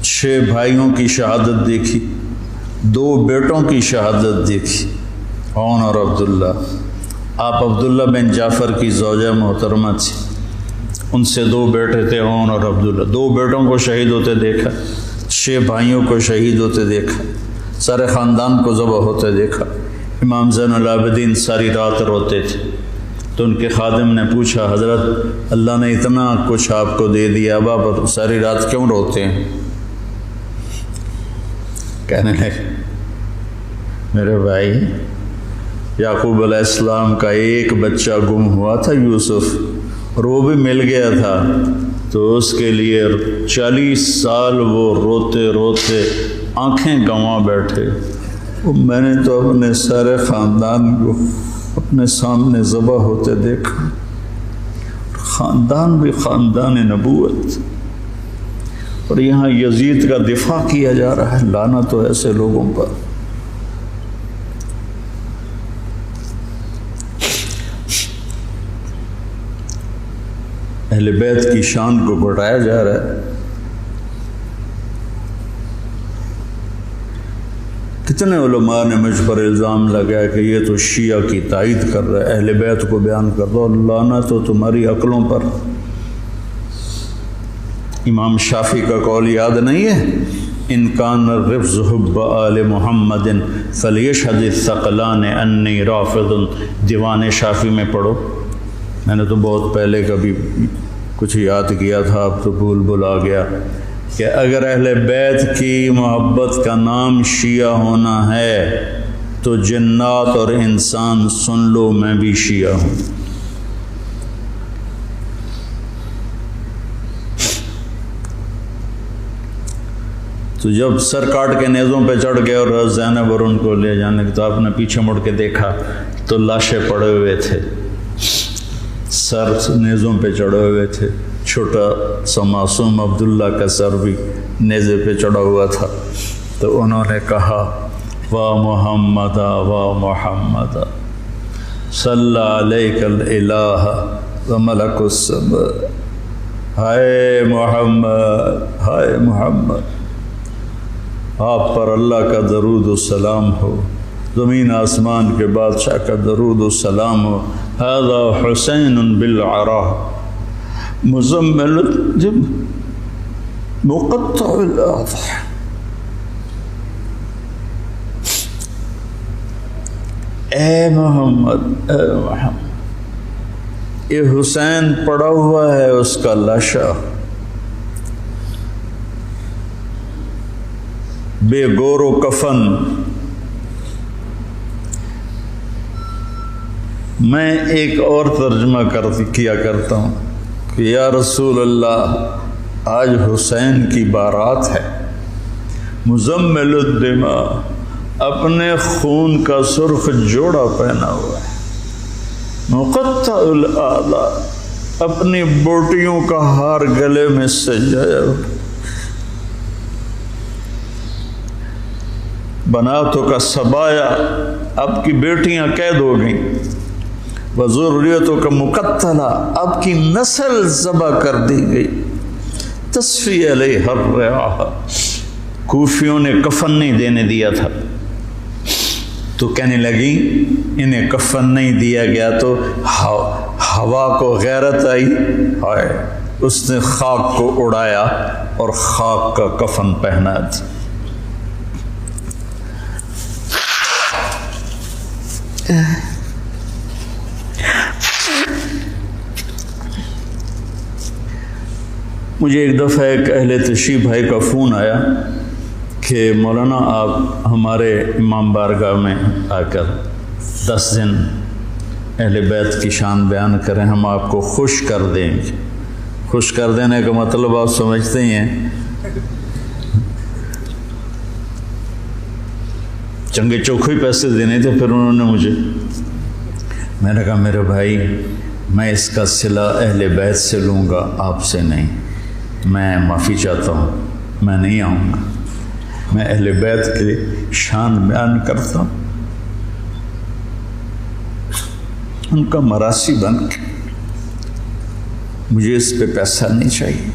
6 بھائیوں کی شہادت دیکھی، 2 بیٹوں کی شہادت دیکھی، عون اور عبداللہ۔ آپ عبداللہ بن جعفر کی زوجہ محترمہ تھی، ان سے 2 بیٹے تھے، عون اور عبداللہ۔ 2 بیٹوں کو شہید ہوتے دیکھا، 6 بھائیوں کو شہید ہوتے دیکھا، سارے خاندان کو ذبح ہوتے دیکھا۔ امام زین العابدین ساری رات روتے تھے، تو ان کے خادم نے پوچھا، حضرت اللہ نے اتنا کچھ آپ کو دے دیا، اب آپ ساری رات کیوں روتے ہیں؟ کہنے لگے، میرے بھائی یعقوب علیہ السلام کا ایک بچہ گم ہوا تھا، یوسف، اور وہ بھی مل گیا تھا، تو اس کے لیے 40 سال وہ روتے روتے آنکھیں گنوا بیٹھے۔ میں نے تو اپنے سارے خاندان کو اپنے سامنے ذبح ہوتے دیکھا، خاندان بھی خاندان نبوت، اور یہاں یزید کا دفاع کیا جا رہا ہے۔ لعنت تو ایسے لوگوں پر۔ اہل بیت کی شان کو گھٹایا جا رہا ہے۔ کتنے علماء نے مجھ پر الزام لگایا کہ یہ تو شیعہ کی تائید کر رہا ہے، اہل بیت کو بیان کر دو، لعنت تو تمہاری عقلوں پر۔ امام شافعی کا قول یاد نہیں ہے؟ ان کان الرفض حب آل محمد فلیشہد الثقلان انی رافض۔ دیوان شافعی میں پڑھو، میں نے تو بہت پہلے کبھی کچھ یاد کیا تھا، اب تو بھول آ گیا، کہ اگر اہل بیت کی محبت کا نام شیعہ ہونا ہے تو جنات اور انسان سن لو، میں بھی شیعہ ہوں۔ تو جب سر کاٹ کے نیزوں پہ چڑھ گئے اور زینب اور ان کو لے جانے کے، تو آپ نے پیچھے مڑ کے دیکھا تو لاشیں پڑے ہوئے تھے، سر نیزوں پہ چڑھے ہوئے تھے، چھوٹا سا معصوم عبداللہ کا سر بھی نیزے پہ چڑھا ہوا تھا۔ تو انہوں نے کہا، وا محمد وا محمد صلی علیک الالہ و ملک السماء۔ ہائے محمد، ہائے محمد، آپ پر اللہ کا درود و سلام ہو، زمین آسمان کے بادشاہ کا درود و سلام ہو۔ ھذا حسین بالعراء مزمل مقطع الاضحى۔ اے محمد، اے محمد، یہ حسین پڑا ہوا ہے، اس کا لاشا بے گور و کفن۔ میں ایک اور ترجمہ کیا کرتا ہوں کہ یا رسول اللہ، آج حسین کی بارات ہے، مزمل الدماء، اپنے خون کا سرخ جوڑا پہنا ہوا ہے، مقطع الاعضاء، اپنی بوٹیوں کا ہار گلے میں سجایا ہوا، بناتوں کا سبایا، اب کی بیٹیاں قید ہو گئیں، وذریتوں کا مقتلہ، اب کی نسل ذبح کر دی گئی، تصفی علیہ الرعاہ، کوفیوں نے کفن نہیں دینے دیا تھا، تو کہنے لگی انہیں کفن نہیں دیا گیا تو ہوا کو غیرت آئی، ہائے، اس نے خاک کو اڑایا اور خاک کا کفن پہنا دیا۔ مجھے ایک دفعہ ایک اہل تشریف بھائی کا فون آیا کہ مولانا آپ ہمارے امام بارگاہ میں آ کر 10 دن اہل بیت کی شان بیان کریں، ہم آپ کو خوش کر دیں گے۔ خوش کر دینے کا مطلب آپ سمجھتے ہی ہیں، چنگے چوکھے پیسے دینے تھے۔ پھر انہوں نے میں نے کہا میرے بھائی، میں اس کا صلہ اہل بیت سے لوں گا، آپ سے نہیں۔ میں معافی چاہتا ہوں، میں نہیں آؤں گا۔ میں اہل بیت کی شان بیان کرتا ہوں، ان کا مراثی بن کے، مجھے اس پہ پیسہ نہیں چاہیے۔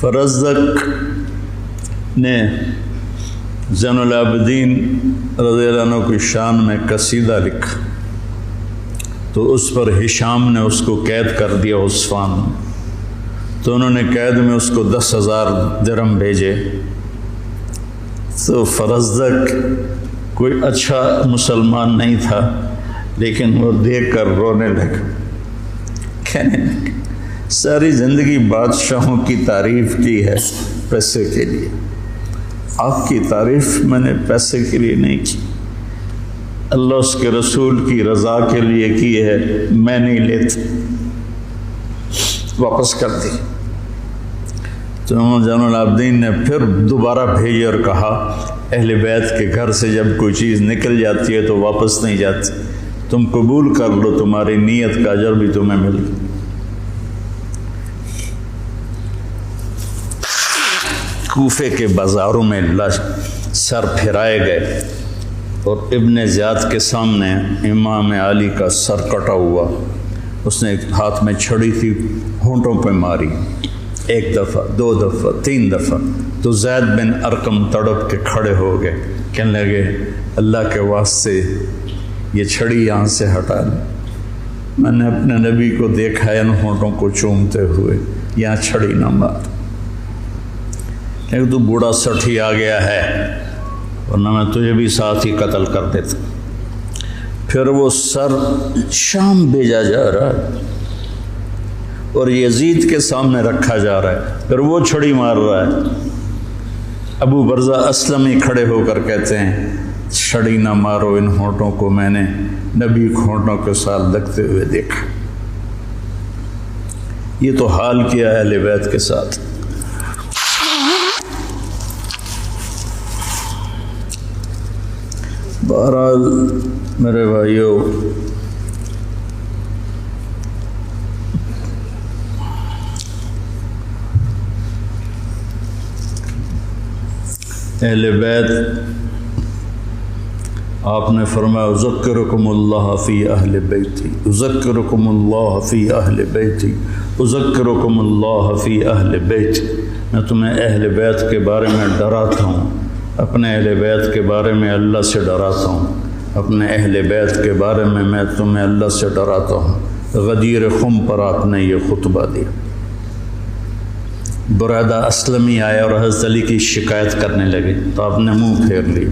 فرزدق نے زین العابدین رضی اللہ عنہ کی شان میں قصیدہ لکھا، تو اس پر ہشام نے اس کو قید کر دیا عثمان میں، تو انہوں نے قید میں اس کو 10,000 درہم بھیجے۔ تو فرزدق کوئی اچھا مسلمان نہیں تھا، لیکن وہ دیکھ کر رونے لگا، کہنے لگا ساری زندگی بادشاہوں کی تعریف کی ہے پیسے کے لیے، آپ کی تعریف میں نے پیسے کے لیے نہیں کی، اللہ اس کے رسول کی رضا کے لیے کی ہے، میں نہیں لیتا، واپس کر دی۔ تو زین العابدین نے پھر دوبارہ بھیجے اور کہا اہل بیت کے گھر سے جب کوئی چیز نکل جاتی ہے تو واپس نہیں جاتی، تم قبول کر لو، تمہاری نیت کا اجر بھی تمہیں مل گیا۔ کوفے کے بازاروں میں سر پھرائے گئے اور ابن زیاد کے سامنے امام علی کا سر کٹا ہوا، اس نے ہاتھ میں چھڑی تھی، ہونٹوں پہ ماری، 1 دفعہ 2 دفعہ 3 دفعہ، تو زید بن ارقم تڑپ کے کھڑے ہو گئے، کہنے لگے اللہ کے واسطے یہ چھڑی یہاں سے ہٹا لیں، میں نے اپنے نبی کو دیکھا ہے ان ہونٹوں کو چومتے ہوئے، یہاں چھڑی نہ مار، تو بوڑھا سٹھ ہی آ گیا ہے، ورنہ میں تجھے بھی ساتھ ہی قتل کر دیتا۔ پھر وہ سر شام بھیجا جا رہا ہے اور یزید کے سامنے رکھا جا رہا ہے، پھر وہ چھڑی مار رہا ہے۔ ابو برزہ اسلمی کھڑے ہو کر کہتے ہیں چھڑی نہ مارو ان ہونٹوں کو، میں نے نبی کو ہونٹوں کے ساتھ لگتے ہوئے دیکھا۔ یہ تو حال کیا ہے اہل بیت کے ساتھ۔ بہرحال میرے بھائیوں، اہل بیت آپ نے فرمایا اذکرکم اللہ فی اہل بیتی، اذکرکم اللہ فی اہل بیتی، اذکرکم اللہ فی اہل بیتی، میں تمہیں اہل بیت کے بارے میں ڈراتا ہوں، اپنے اہل بیت کے بارے میں اللہ سے ڈراتا ہوں، اپنے اہل بیت کے بارے میں تمہیں اللہ سے ڈراتا ہوں۔ غدیر خم پر آپ نے یہ خطبہ دیا۔ برادہ اسلمی آیا اور حضرت علی کی شکایت کرنے لگے، تو آپ نے منہ پھیر لی،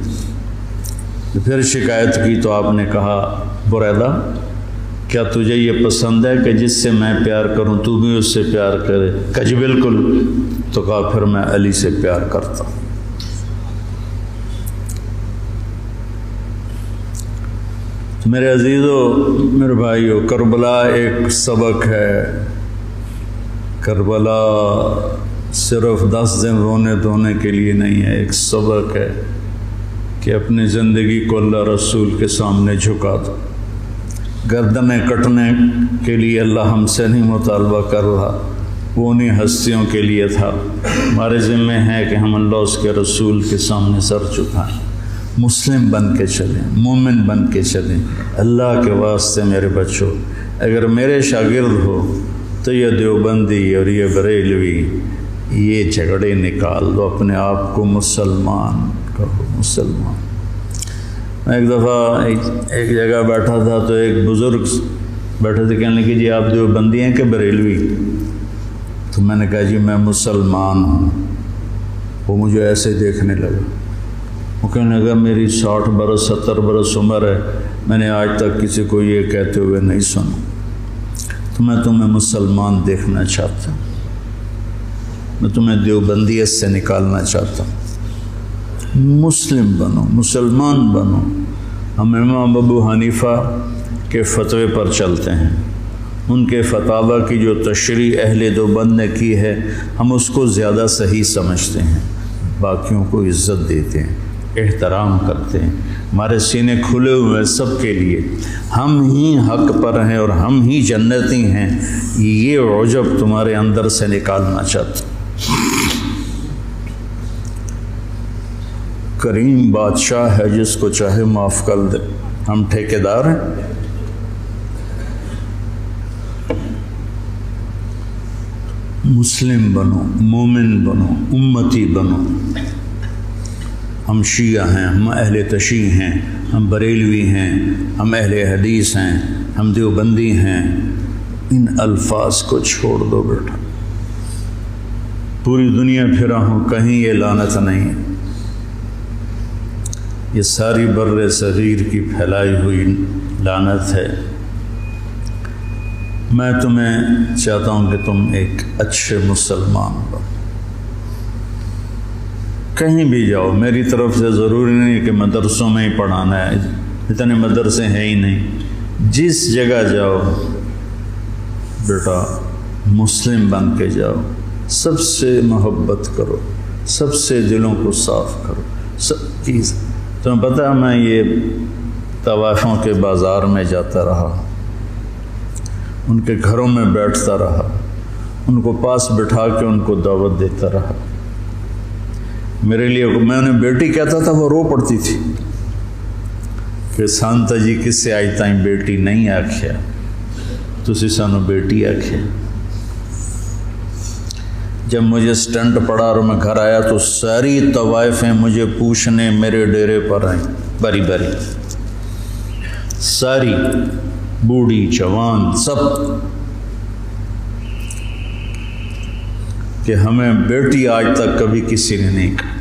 پھر شکایت کی تو آپ نے کہا برادہ کیا تجھے یہ پسند ہے کہ جس سے میں پیار کروں تو بھی اس سے پیار کرے؟ کہا جی بالکل۔ تو کہا پھر میں علی سے پیار کرتا ہوں۔ میرے عزیزو، میرے بھائیو، کربلا ایک سبق ہے۔ کربلا صرف 10 دن رونے دھونے کے لیے نہیں ہے، ایک سبق ہے کہ اپنی زندگی کو اللہ رسول کے سامنے جھکا دو۔ گردنیں کٹنے کے لیے اللہ ہم سے نہیں مطالبہ کر رہا، وہ انہیں ہستیوں کے لیے تھا۔ ہمارے ذمہ ہے کہ ہم اللہ اس کے رسول کے سامنے سر جھکائیں، مسلم بن کے چلیں، مومن بن کے چلیں۔ اللہ کے واسطے میرے بچوں، اگر میرے شاگرد ہو تو یہ دیوبندی اور یہ بریلوی، یہ جھگڑے نکال دو، اپنے آپ کو مسلمان کہو، مسلمان۔ میں ایک دفعہ ایک جگہ بیٹھا تھا تو ایک بزرگ بیٹھے تھے، کہنے لگے جی آپ دیوبندی ہیں کہ بریلوی؟ تو میں نے کہا جی میں مسلمان ہوں۔ وہ مجھے ایسے دیکھنے لگا، وہ کہنے لگا میری 60 برس 70 برس عمر ہے، میں نے آج تک کسی کو یہ کہتے ہوئے نہیں سنا، تو میں تمہیں مسلمان دیکھنا چاہتا ہوں، میں تمہیں دیوبندیت سے نکالنا چاہتا ہوں، مسلم بنو، مسلمان بنو۔ ہم امام ابو حنیفہ کے فتوے پر چلتے ہیں، ان کے فتاوی کی جو تشریح اہل دیوبند نے کی ہے ہم اس کو زیادہ صحیح سمجھتے ہیں، باقیوں کو عزت دیتے ہیں، احترام کرتے ہیں، ہمارے سینے کھلے ہوئے سب کے لیے، ہم ہی حق پر ہیں اور ہم ہی جنتی ہیں، یہ عجب تمہارے اندر سے نکالنا چاہتا ہوں۔ کریم بادشاہ ہے، جس کو چاہے معاف کر دے، ہم ٹھیکیدار ہیں۔ مسلم بنو، مومن بنو، امتی بنو۔ ہم شیعہ ہیں، ہم اہل تشیع ہیں، ہم بریلوی ہیں، ہم اہل حدیث ہیں، ہم دیوبندی ہیں، ان الفاظ کو چھوڑ دو بیٹا۔ پوری دنیا پھرا ہوں، کہیں یہ لعنت نہیں، یہ ساری بر صغیر کی پھیلائی ہوئی لعنت ہے۔ میں تمہیں چاہتا ہوں کہ تم ایک اچھے مسلمان بنو، کہیں بھی جاؤ، میری طرف سے ضروری نہیں کہ مدرسوں میں ہی پڑھانا ہے، اتنے مدرسے ہیں ہی نہیں، جس جگہ جاؤ بیٹا مسلم بن کے جاؤ، سب سے محبت کرو، سب سے دلوں کو صاف کرو، سب چیز۔ تمہیں پتہ ہے میں یہ طوائفوں کے بازار میں جاتا رہا، ان کے گھروں میں بیٹھتا رہا، ان کو پاس بٹھا کے ان کو دعوت دیتا رہا۔ میرے لیے میں نے بیٹی کہتا تھا، وہ رو پڑتی تھی کہ سانتا جی کس سے آئی تائیں بیٹی نہیں آکھیا، تسی سانو بیٹی آکھیا۔ جب مجھے سٹنٹ پڑا اور میں گھر آیا تو ساری طوائفیں مجھے پوچھنے میرے ڈیرے پر آئیں، باری باری، ساری، بوڑھی جوان سب، کہ ہمیں بیٹی آج تک کبھی کسی نے نہیں کہا۔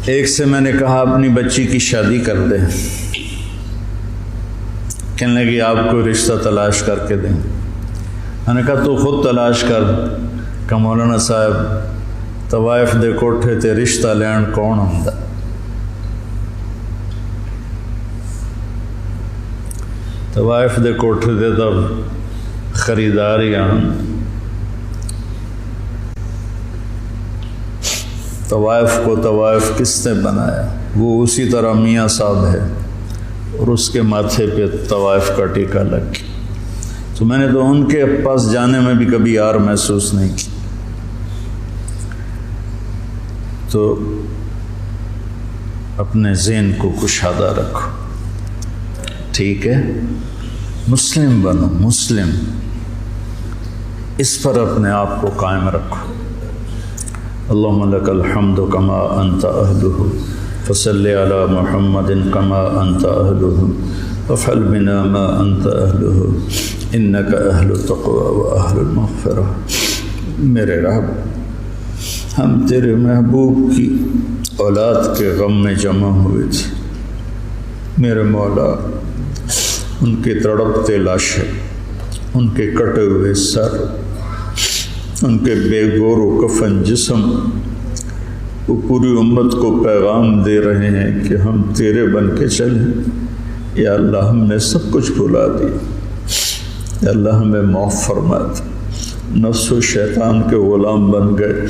ایک سے میں نے کہا اپنی بچی کی شادی کر دیں، کہنے لگی آپ کو رشتہ تلاش کر کے دیں۔ میں نے کہا تو خود تلاش کر، کہ مولانا صاحب طوائف دے کوٹھے تے رشتہ لین کون ہوندا؟ طوائف دے کوٹھے تے تب خریدار ہی آن، طوائف کو طوائف کس نے بنایا؟ وہ اسی طرح میاں صاحب ہے اور اس کے ماتھے پہ طوائف کا ٹیکا لگ گیا۔ تو میں نے تو ان کے پاس جانے میں بھی کبھی یار محسوس نہیں کی۔ تو اپنے ذہن کو کشادہ رکھو، ٹھیک ہے؟ مسلم بنو، مسلم، اس پر اپنے آپ کو قائم رکھو۔ اللہم لک الحمد کما انت اہلہ فصلی علی محمد کما انت اہلہ وافعل بنا ما انت اہلہ انک اہل التقوی و اہل المغفرہ۔ میرے رب، ہم تیرے محبوب کی اولاد کے غم میں جمع ہوئے تھے، میرے مولا، ان کے تڑپتے لاشیں، ان کے کٹے ہوئے سر، ان کے بے گور و کفن جسم، وہ پوری امت کو پیغام دے رہے ہیں کہ ہم تیرے بن کے چلیں۔ یا اللہ ہم نے سب کچھ بھلا دیا، یا اللہ ہمیں معاف فرما دے، نفس و شیطان کے غلام بن گئے،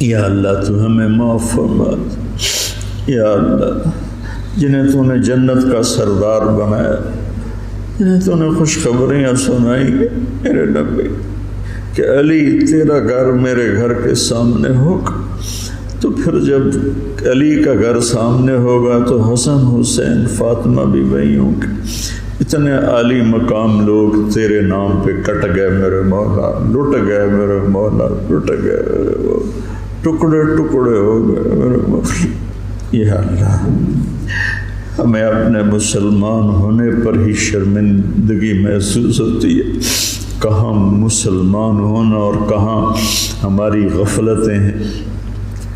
یا اللہ تو ہمیں معاف فرما دے۔ یا اللہ جنہیں تو نے جنت کا سردار بنایا، جنہیں تو نے خوشخبریاں سنائی میرے نبی کہ علی تیرا گھر میرے گھر کے سامنے ہوگا، تو پھر جب علی کا گھر سامنے ہوگا تو حسن حسین فاطمہ بھی وہیں ہوں گے۔ اتنے عالی مقام لوگ تیرے نام پہ کٹ گئے میرے مولا، لٹ گئے میرے مولا، لٹ گئے میرے مولا، ٹکڑے ٹکڑے ہو گئے میرے مولا۔ یا اللہ ہمیں اپنے مسلمان ہونے پر ہی شرمندگی محسوس ہوتی ہے، کہاں مسلمان ہونا اور کہاں ہماری غفلتیں ہیں۔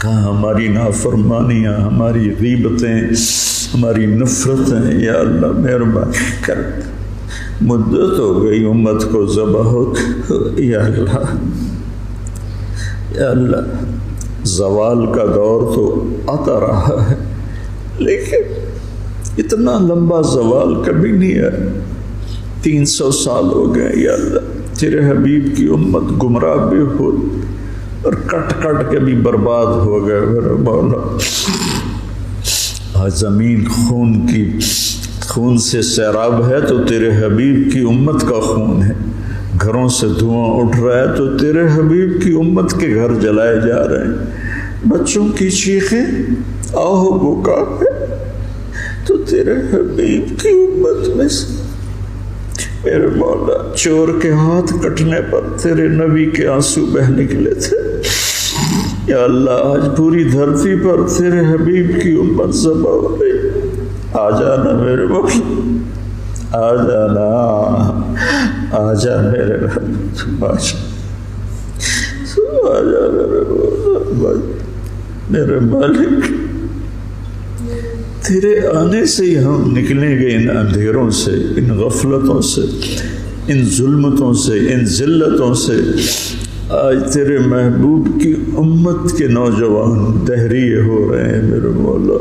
کہاں ہماری نافرمانیاں، ہماری غیبتیں، ہماری نفرتیں، یا اللہ مہربانی کر، مدت ہو گئی امت کو ذبح ہو، یا اللہ زوال کا دور تو آتا رہا ہے، لیکن اتنا لمبا زوال کبھی نہیں ہے۔ 300 سال ہو گئے یا اللہ، تیرے حبیب کی امت گمراہ بھی ہو اور کٹ کٹ کے بھی برباد ہو گئے میرے مولا۔ آج زمین خون سے سیراب ہے تو تیرے حبیب کی امت کا خون ہے، گھروں سے دھواں اٹھ رہا ہے تو تیرے حبیب کی امت کے گھر جلائے جا رہے ہیں، بچوں کی چیخیں آہ بکا ہے تو تیرے حبیب کی امت میں سے میرے مولا چور کے ہاتھ کٹنے پر تیرے نبی کے آنسو بہ نکلے تھے، یا اللہ آج پوری دھرتی پر تیرے حبیب کی امت ذبح ہو گئی۔ آ جانا میرے مولا، آ جانا، آ جا میرے رب، آ جا میرے مولا، میرے مالک، تیرے آنے سے ہی ہم نکلیں گے ان اندھیروں سے، ان غفلتوں سے، ان ظلمتوں سے، ان ذلتوں سے۔ آج تیرے محبوب کی امت کے نوجوان دہریے ہو رہے ہیں میرے مولا،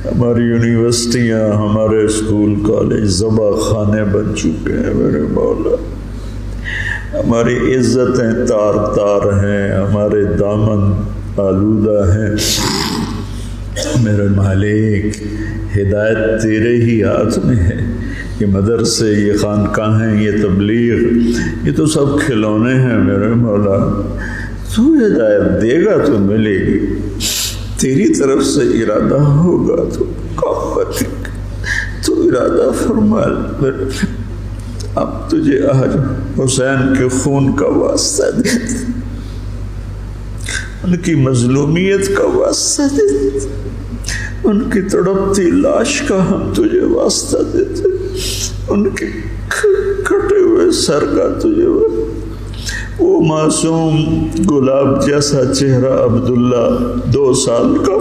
ہماری یونیورسٹیاں، ہمارے اسکول کالج ذبح خانے بن چکے ہیں میرے مولا، ہماری عزتیں تار تار ہیں، ہمارے دامن آلودہ ہیں میرے مالک۔ ہدایت تیرے ہی ہاتھ میں ہے، یہ مدرسے، یہ خانقاہیں، یہ تبلیغ، یہ تو سب کھلونے ہیں میرے مولا، تو ہدایت دے گا تو ملے گی، تیری طرف سے ارادہ ہوگا تو کافت، تو ارادہ فرما میرے۔ اب تجھے آج حسین کے خون کا واسطہ دیتے، ان کی مظلومیت کا واسطہ دیتے، ان کی تڑپتی لاش کا ہم تجھے واسطہ دیتے، ان کے کٹے ہوئے سر کا تجھے واسطہ۔ وہ معصوم گلاب جیسا چہرہ عبداللہ 2 سال کا،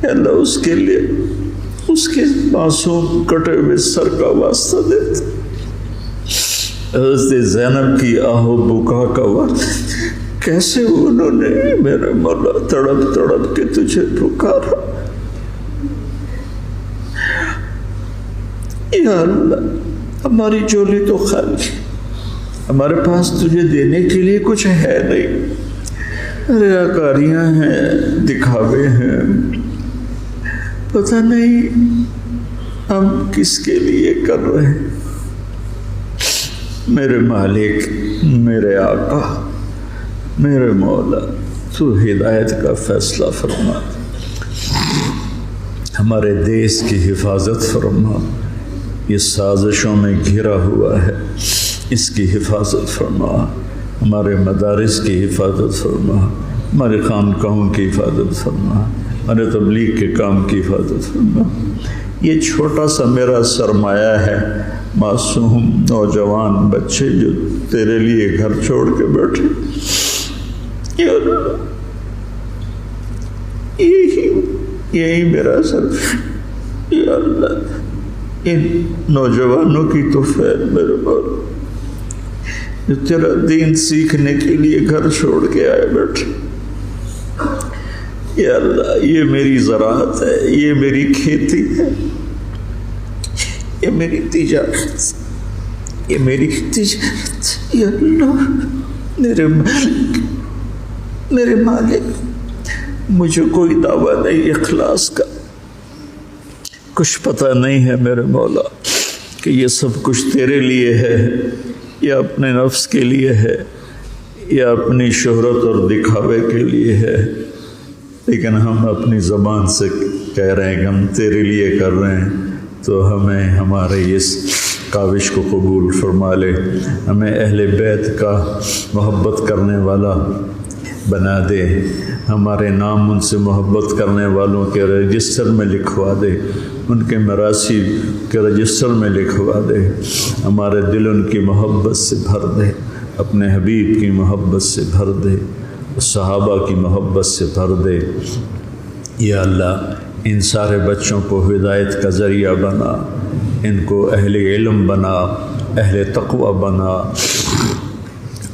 اللہ اس کے لیے اس کے معصوم کٹے ہوئے سر کا واسطہ دیتے، حضرت زینب کی آہ و بکا کا واسطہ، کیسے انہوں نے میرے مولا تڑپ تڑپ کے تجھے پکارا، یا اللہ ہماری جولی تو خالی، ہمارے پاس تجھے دینے کے لیے کچھ ہے نہیں، ریاکاریاں ہیں، دکھاوے ہیں، پتہ نہیں ہم کس کے لیے کر رہے ہیں۔ میرے مالک، میرے آقا، میرے مولا، تو ہدایت کا فیصلہ فرما، ہمارے دیس کی حفاظت فرما، یہ سازشوں میں گھرا ہوا ہے، اس کی حفاظت فرما، ہمارے مدارس کی حفاظت فرما، ہمارے خانقاہوں کی حفاظت فرما، ہمارے تبلیغ کے کام کی حفاظت فرما۔ یہ چھوٹا سا میرا سرمایہ ہے، معصوم نوجوان بچے جو تیرے لیے گھر چھوڑ کے بیٹھے، یا اللہ یہی میرا سر، یا اللہ ان نوجوانوں کی تو فیض میرے مولا جو تیرا دین سیکھنے کے لیے گھر چھوڑ کے آئے بیٹھے، یا اللہ یہ میری زراعت ہے، یہ میری کھیتی ہے، یہ میری تجارت، یہ میری تجارت، یا اللہ میرے مالک، مجھے کوئی دعویٰ نہیں اخلاص کا، کچھ پتہ نہیں ہے میرے مولا کہ یہ سب کچھ تیرے لیے ہے یا اپنے نفس کے لیے ہے یا اپنی شہرت اور دکھاوے کے لیے ہے، لیکن ہم اپنی زبان سے کہہ رہے ہیں کہ ہم تیرے لیے کر رہے ہیں، تو ہمیں ہمارے اس کاوش کو قبول فرما لے، ہمیں اہل بیت کا محبت کرنے والا بنا دے، ہمارے نام ان سے محبت کرنے والوں کے رجسٹر میں لکھوا دے، ان کے مراثی کے رجسٹر میں لکھوا دے، ہمارے دل ان کی محبت سے بھر دے، اپنے حبیب کی محبت سے بھر دے، صحابہ کی محبت سے بھر دے۔ یا اللہ ان سارے بچوں کو ہدایت کا ذریعہ بنا، ان کو اہل علم بنا، اہل تقوی بنا۔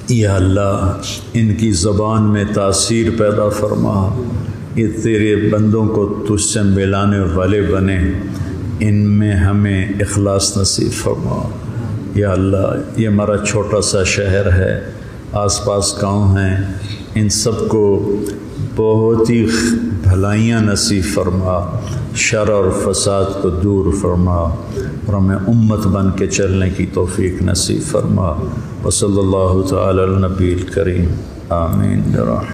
یا اللہ ان کی زبان میں تاثیر پیدا فرما، یہ تیرے بندوں کو تجھ سے ملانے والے بنے، ان میں ہمیں اخلاص نصیب فرما۔ یا اللہ یہ ہمارا چھوٹا سا شہر ہے، آس پاس گاؤں ہیں، ان سب کو بہت ہی بھلائیاں نصیب فرما، شر اور فساد کو دور فرما، اور ہمیں امت بن کے چلنے کی توفیق نصیب فرما۔ وصلی اللہ تعالی علی النبی الکریم، آمین۔